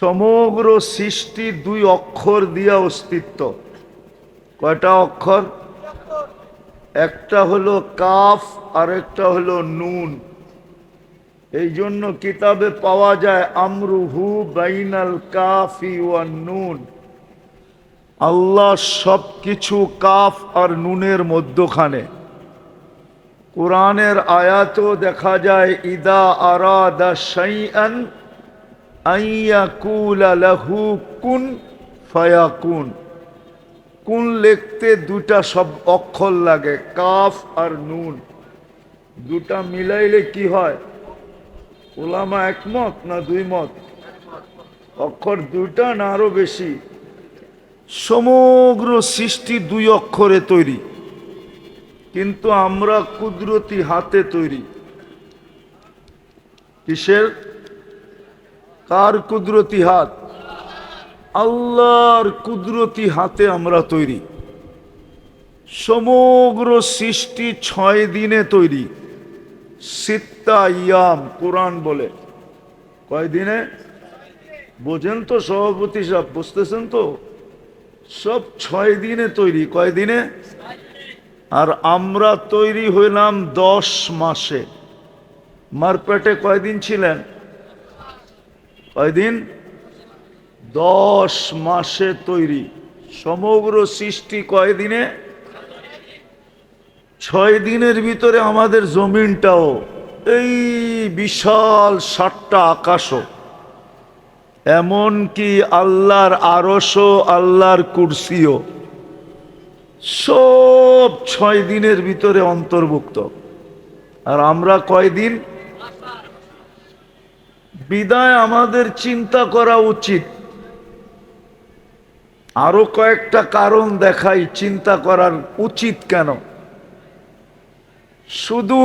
সমগ্র সৃষ্টি দুই অক্ষর দিয়া অস্তিত্ব। কয়টা অক্ষর? একটা হলো কাফ আর একটা হলো নুন। এই জন্য কিতাবে পাওয়া যায় আমরুহু বাইনাল কাফি ওয়ান নুন। আল্লাহ সব কিছু কাফ আর নুনের মধ্যখানে। কোরআনের আয়াতও দেখা যায় ইদা আরাদা শাইআন আইয়াকুলা লাহু কুন ফায়াকুন। কুন লিখতে দুটা সব অক্ষর লাগে, কাফ আর নুন। দুটা মিলাইলে কি হয়? ওলামা একমত না দুই মত? অক্ষর দুইটা না আরো বেশি? সমগ্র সৃষ্টি দুই অক্ষরে তৈরি, কিন্তু আমরা কুদরতি হাতে তৈরি। কিসের? কার কুদরতি হাত? আল্লাহর কুদরতি হাতে আমরা তৈরি। সমগ্র সৃষ্টি 6 দিনে তৈরি। সিত্তা ইয়াম কোরআন বলে। কয় দিনে? বোঝেন তো সভাপতি সাহেব? বুঝতেছেন তো? সব 6 দিনে তৈরি। কয় দিনে? আর আমরা তৈরি হইলাম 10 মাসে। মার পেটে কয়দিন ছিলেন? কয়দিন? 10 মাসে তৈরি। সমগ্র সৃষ্টি কয় দিনে? 6 দিনের ভিতরে আমাদের জমিনটাও, এই বিশাল 7টা আকাশও, এমনকি আল্লাহর আরশও, আল্লাহর কুরসিও, সব 6 দিনের ভিতরে অন্তর্ভুক্ত। আর আমরা কয়দিন? বিদায় আমাদের চিন্তা করা উচিত। আরো কয়েকটা কারণ দেখাই চিন্তা করার উচিত কেন। শুধু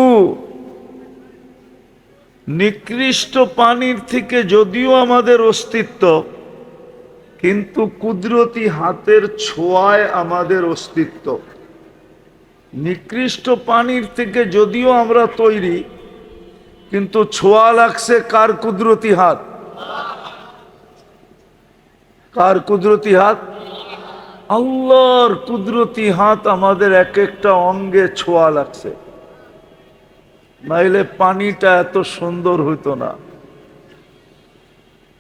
নিকৃষ্ট পানির থেকে যদিও আমাদের অস্তিত্ব, কিন্তু কুদরতি হাতের ছোঁয়ায় আমাদের অস্তিত্ব। নিকৃষ্ট পানির থেকে যদিও আমরা তৈরি, কিন্তু ছোঁয়া লাগছে কার? কুদরতি হাত। কার কুদরতি হাত? আল্লাহর কুদরতি হাত আমাদের এক একটা অঙ্গে ছোঁয়া লাগছে, নাইলে পানিটা এত সুন্দর হইতো না।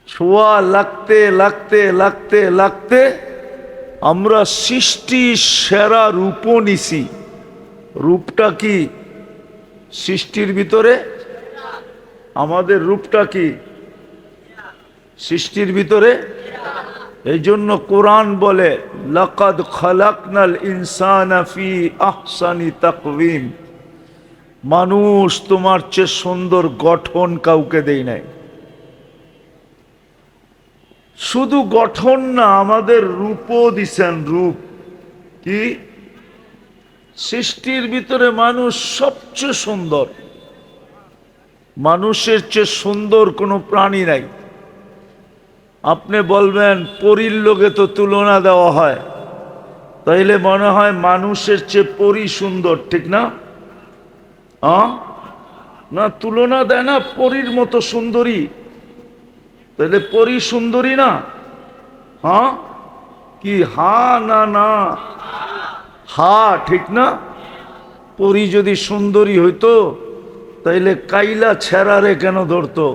ছোঁয়া লাগতে লাগতে লাগতে লাগতে আমরা সৃষ্টি সেরা রূপও নিছি। রূপটা কি? সৃষ্টির ভিতরে আমাদের রূপটা কি? সৃষ্টির ভিতরে। এই জন্য কোরআন বলে লাকাদ খালাকনাল ইনসানা ফি আহসানি তাকওয়িম। মানুষ তোমার চেয়ে সুন্দর গঠন কাউকে দেই নাই। শুধু গঠন না, আমাদের রূপও দিছেন। রূপ কি? সৃষ্টির ভিতরে মানুষ সবচেয়ে সুন্দর। মানুষের চেয়ে সুন্দর কোনো প্রাণী নাই। আপনি বলবেন পরীর লোকে তো তুলনা দেওয়া হয়, তাইলে মনে হয় মানুষের চেয়ে পরী সুন্দর, ঠিক না? না, তুলনা দেয় না পরীর মতো সুন্দরী, তাহলে পরী সুন্দরী না? হ্যাঁ কি? হা না না হা, ঠিক না? পরী যদি সুন্দরী হইতো তাইলে কাইলা ছেড়ারে কেন ধরতো?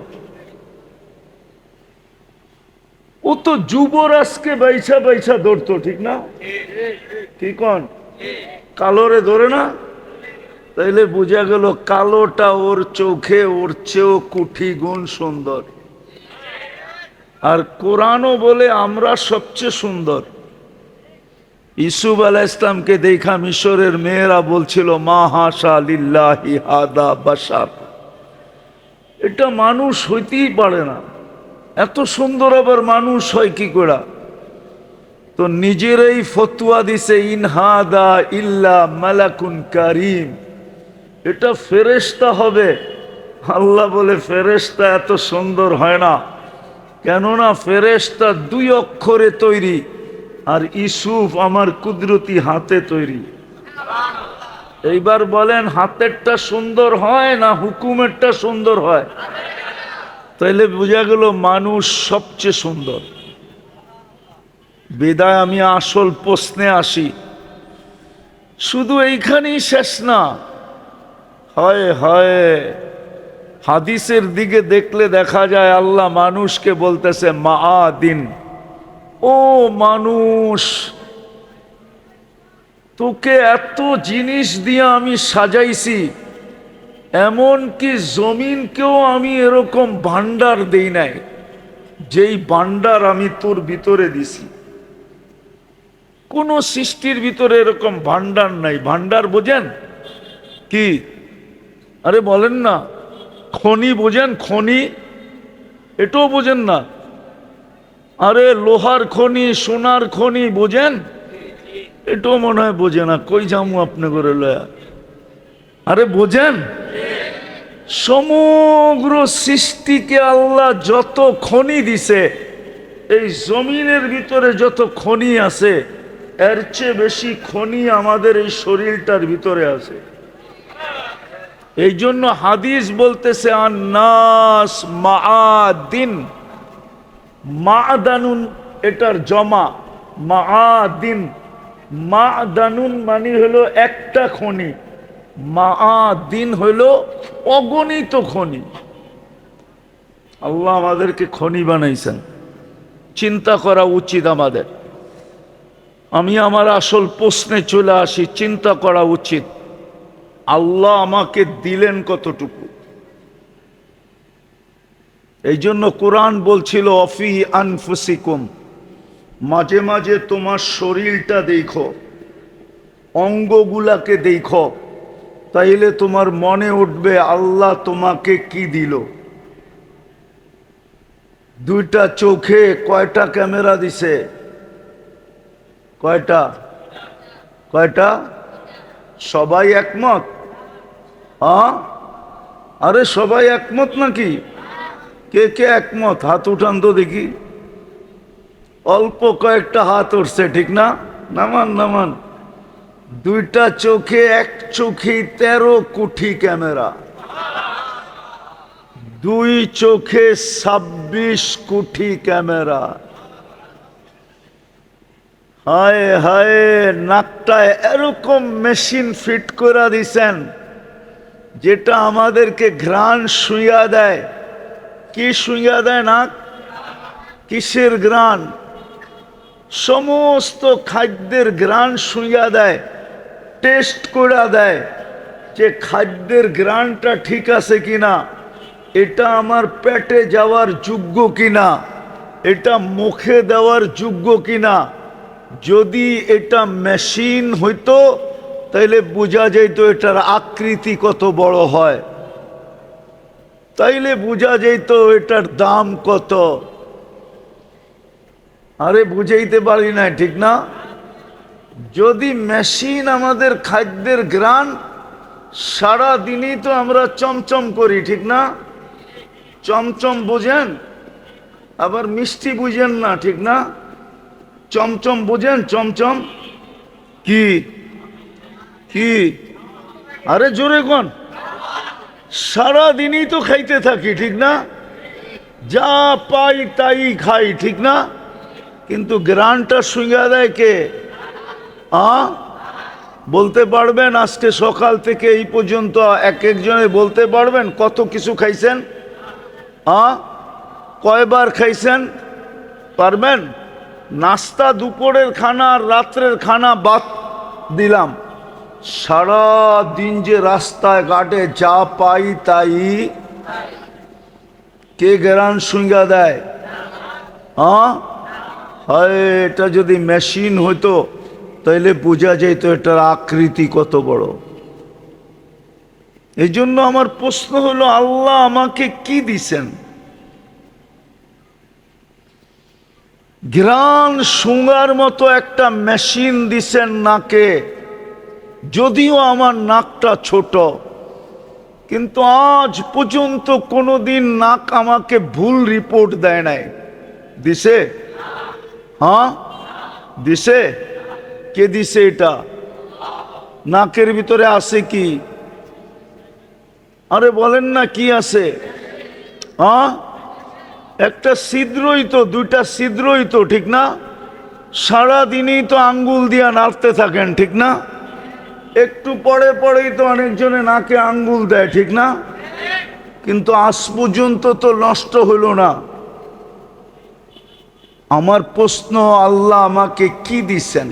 ও তো যুবরাজকে বাইছা বাইছা ধরতো, ঠিক না? কি কন? কালোরে ধরে না? তাইলে বোঝা গেল কালোটা ওর চোখে ওর চেয়েও কোটি গুণ সুন্দর। আর কোরআনও বলে আমরা সবচেয়ে সুন্দর। ইউসুফ আলাইহিস সালামকে দেখা মিশরের মেয়েরা বলছিল মা হাশা লিল্লাহি হাদা বাশার, এটা মানুষ হইতেই পারে না, এত সুন্দর আবার মানুষ হয় কি করে? তো নিজেরাই ফতোয়া দিছে ইন হাদা ইল্লা মালাকুন কারীম, এটা ফেরেশতা হবে। আল্লাহ বলে ফেরেশতা এত সুন্দর হয় না, কেননা ফেরেশতা 2 অক্ষরে তৈরি, আর ইউসুফ আমার কুদরতি হাতে তৈরি। এইবার বলেন হাতেরটা সুন্দর হয় না হুকুমেরটা সুন্দর হয়? তাইলে বোঝা গেল মানুষ সবচেয়ে সুন্দর। বিদায় আমি আসল প্রশ্নে আসি, শুধু এইখানেই শেষ না। হয় হয় হাদিসের দিকে দেখলে দেখা যায় আল্লাহ মানুষকে বলতেছে মাআদিন, ও মানুষ, তোকে এত জিনিস দিয়ে আমি সাজাইছি, এমনকি জমিনকেও আমি এরকম ভান্ডার দেই নাই যেই ভান্ডার আমি তোর ভিতরে দিছি। কোন সৃষ্টির ভিতরে এরকম ভান্ডার নাই। ভান্ডার বোঝেন কি? আরে বলেন না, খনি বোঝেন? খনি এটাও বোঝেন না? আরে লোহার খনি, সোনার খনি বোঝেন? এটাও মনে হয় বোঝে না। কই যামু আপনি করে লয়া? আরে বোঝেন? সমগ্র সৃষ্টিকে আল্লাহ যত খনি দিছে, এই জমিনের ভিতরে যত খনি আছে, এর চেয়ে বেশি খনি আমাদের এই শরীরটার ভিতরে আছে। এই জন্য হাদিস বলতেছে আন্নাস মাআদিন, মাদানুন এটার জমা, মাআদিন। মাদানুন মানে হলো একটা খনি, মাআদিন হলো অগণিত খনি। আল্লাহ আমাদেরকে খনি বানাইছেন, চিন্তা করা উচিত আমাদের। আমি আমার আসল প্রশ্নে চলে আসি, চিন্তা করা উচিত আল্লাহ আমাকে দিলেন কতটুকু। এই জন্য কোরআন বলছিল অফি আনফুসিকুম, মাঝে মাঝে তোমার শরীরটা দেখো, অঙ্গগুলাকে দেখো, তাইলে তোমার মনে উঠবে আল্লাহ তোমাকে কি দিল। দুইটা চোখে কয়টা ক্যামেরা দিছে? কয়টা? কয়টা? সবাই একমত? হ্যাঁ, আরে সবাই একমত নাকি? কে কে একমত হাত উঠান তো দেখি। অল্প কয়েকটা হাত উঠছে, ঠিক না? নামান নামান। দুইটা চোখে, এক চোখে 13 কোটি ক্যামেরা, দুই চোখে 26 কোটি ক্যামেরা। হায় হায়, নাকটায় এরকম মেশিন ফিট করে দিছেন যেটা আমাদেরকে ঘ্রাণ শুইয়া দেয়। কি শুইয়া দেয়? নাক। কিসের ঘ্রাণ? সমস্ত খাদ্যের ঘ্রাণ শুইয়া দেয়, টেস্ট করে দেয় যে খাদ্যের ঘ্রাণটা ঠিক আছে কিনা, এটা আমার পেটে যাওয়ার যোগ্য কিনা, এটা মুখে দেওয়ার যোগ্য কিনা। যদি এটা মেশিন হইতো তাইলে বোঝা যেত এটার আকৃতি কত বড় হয়, তাইলে বোঝা যেত এটার দাম কত। আরে বুঝাইতে পারি না, ঠিক না? যদি মেশিন আমাদের খাদ্যের ঘ্রাণ, সারা দিনই তো আমরা চমচম করি, ঠিক না? চমচম বুঝেন? আবার মিষ্টি বুঝেন না, ঠিক না? চমচম বুঝেন? চমচম কি? কি? আরে জোরে কোন। সারা দিনই তো খাইতে থাকি, ঠিক না? যা পাই তাই খাই, ঠিক না? কিন্তু গ্রানটা শুইয়া দেয় কে? বলতে পারবেন আজকে সকাল থেকে এই পর্যন্ত এক একজনে বলতে পারবেন কত কিছু খাইছেন? কয়বার খাইছেন? পারবেন? নাস্তা, দুপুরের খানা আর রাত্রের খানা বাদ দিলাম, সারা দিন যে রাস্তায় ঘাটে যা পাই তাই কে গ্রান শুইয়া দেয়? হয় এটা যদি মেশিন হইতো তাইলে বোঝা যেত এটার আকৃতি কত বড়। এই জন্য আমার প্রশ্ন হলো আল্লাহ আমাকে কি দিছেন? ঘ্রাণ শুঙ্গার মতো একটা মেশিন দিছেন নাকে, যদিও আমার নাকটা ছোট, কিন্তু আজ পর্যন্ত কোনোদিন নাক আমাকে ভুল রিপোর্ট দেয় নাই। দিছে? দিছে? কে দিছে এটা? নাকের ভিতরে আছে কি? আরে বলেন না কি আছে? একটা ছিদ্রই তো, দুইটা ছিদ্রই তো, ঠিক না? সারাদিনই তো আঙ্গুল দিয়া নাড়তে থাকেন, ঠিক না? একটু পরে পরেই তো অনেকজনে নাকে আঙ্গুল দেয়, ঠিক না? কিন্তু আজ পর্যন্ত তো নষ্ট হইল না। আমার প্রশ্ন, আল্লাহ আমাকে কি দিচ্ছেন?